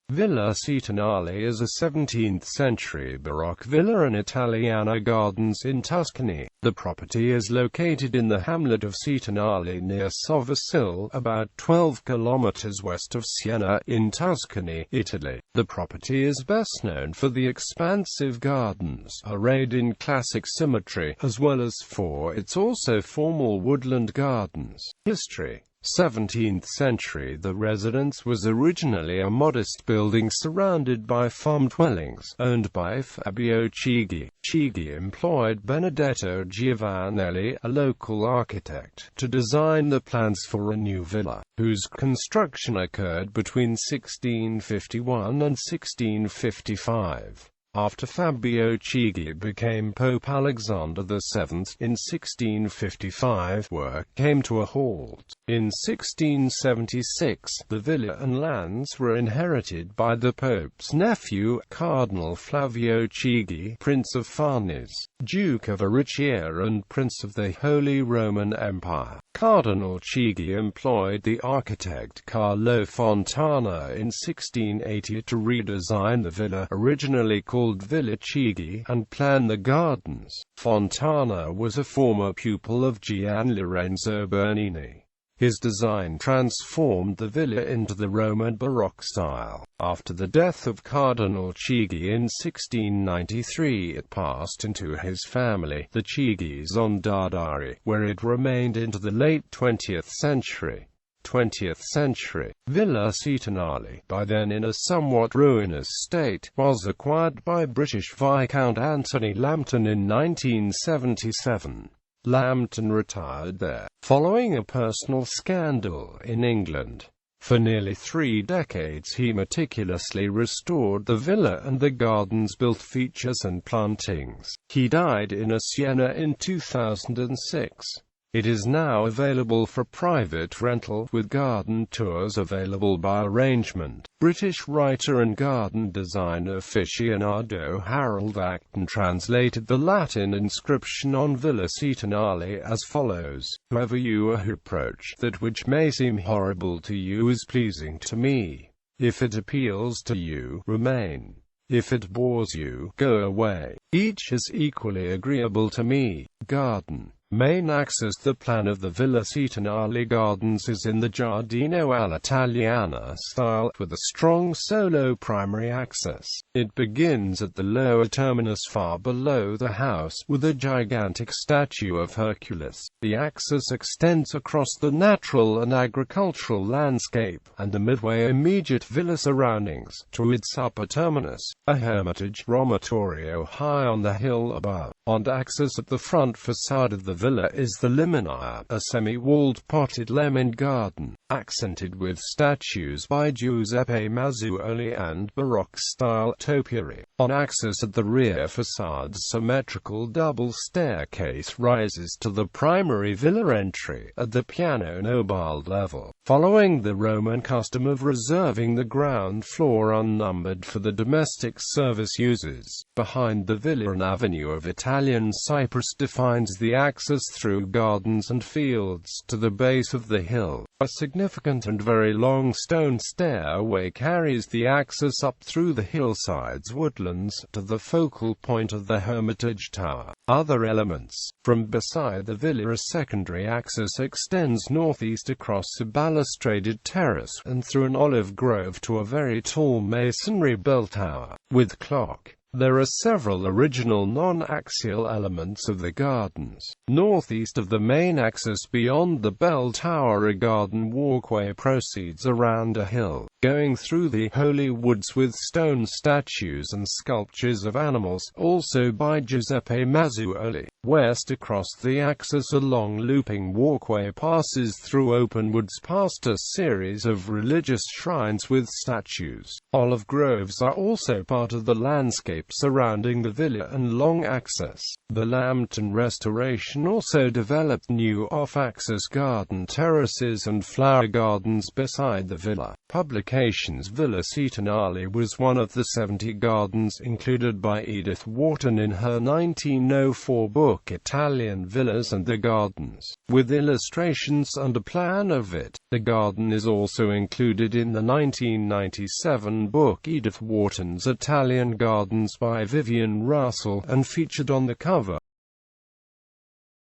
Villa Cetinale is a 17th-century Baroque villa in Italiana gardens in Tuscany. The property is located in the hamlet of Cetinale near Sovicille, about 12 kilometres west of Siena, in Tuscany, Italy. The property is best known for the expansive gardens, arrayed in classic symmetry, as well as for its also formal woodland gardens. History: 17th century. The residence was originally a modest building surrounded by farm dwellings, owned by Fabio Chigi. Chigi employed Benedetto Giovanelli, a local architect, to design the plans for a new villa, whose construction occurred between 1651 and 1655. After Fabio Chigi became Pope Alexander VII in 1655, work came to a halt. In 1676, the villa and lands were inherited by the Pope's nephew, Cardinal Flavio Chigi, Prince of Farnese, Duke of Ariscia and Prince of the Holy Roman Empire. Cardinal Chigi employed the architect Carlo Fontana in 1680 to redesign the villa, originally called Villa Chigi, and plan the gardens. Fontana was a former pupil of Gian Lorenzo Bernini. His design transformed the villa into the Roman Baroque style. After the death of Cardinal Chigi in 1693, it passed into his family, the Chigis on Dardari, where it remained into the late 20th century. Villa Cetinale, by then in a somewhat ruinous state, was acquired by British Viscount Anthony Lambton in 1977. Lambton retired there, following a personal scandal in England. For nearly 3 decades he meticulously restored the villa and the gardens, built features and plantings. He died in Siena in 2006. It is now available for private rental, with garden tours available by arrangement. British writer and garden designer aficionado Harold Acton translated the Latin inscription on Villa Cetinale as follows: "Whoever you are who approach, that which may seem horrible to you is pleasing to me. If it appeals to you, remain. If it bores you, go away. Each is equally agreeable to me." Garden. Main access. The plan of the Villa Cetinale gardens is in the Giardino all'Italiana style, with a strong solo primary access. It begins at the lower terminus far below the house, with a gigantic statue of Hercules. The axis extends across the natural and agricultural landscape, and the midway immediate villa surroundings, to its upper terminus, a hermitage romatorio high on the hill above. On axis at the front facade of the villa is the Limonare, a semi-walled potted lemon garden, accented with statues by Giuseppe Mazzuoli and Baroque-style topiary. On axis at the rear facade's symmetrical double staircase rises to the primary villa entry, at the piano nobile level, following the Roman custom of reserving the ground floor unnumbered for the domestic service users. Behind the villa an avenue of Italian cypress defines the axis through gardens and fields to the base of the hill. A significant and very long stone stairway carries the axis up through the hillside's woodlands, to the focal point of the Hermitage Tower. Other elements. From beside the villa a secondary axis extends northeast across a balustraded terrace, and through an olive grove to a very tall masonry bell tower, with clock. There are several original non-axial elements of the gardens. Northeast of the main axis beyond the bell tower a garden walkway proceeds around a hill, going through the holy woods with stone statues and sculptures of animals, also by Giuseppe Mazzuoli. West across the axis a long looping walkway passes through open woods past a series of religious shrines with statues. Olive groves are also part of the landscape surrounding the villa and long axis. The Lambton restoration also developed new off-axis garden terraces and flower gardens beside the villa. Publications. Villa Cetinale was one of the 70 gardens included by Edith Wharton in her 1904 book, book Italian Villas and the Gardens, with illustrations and a plan of it. The garden is also included in the 1997 book Edith Wharton's Italian Gardens by Vivian Russell, and featured on the cover.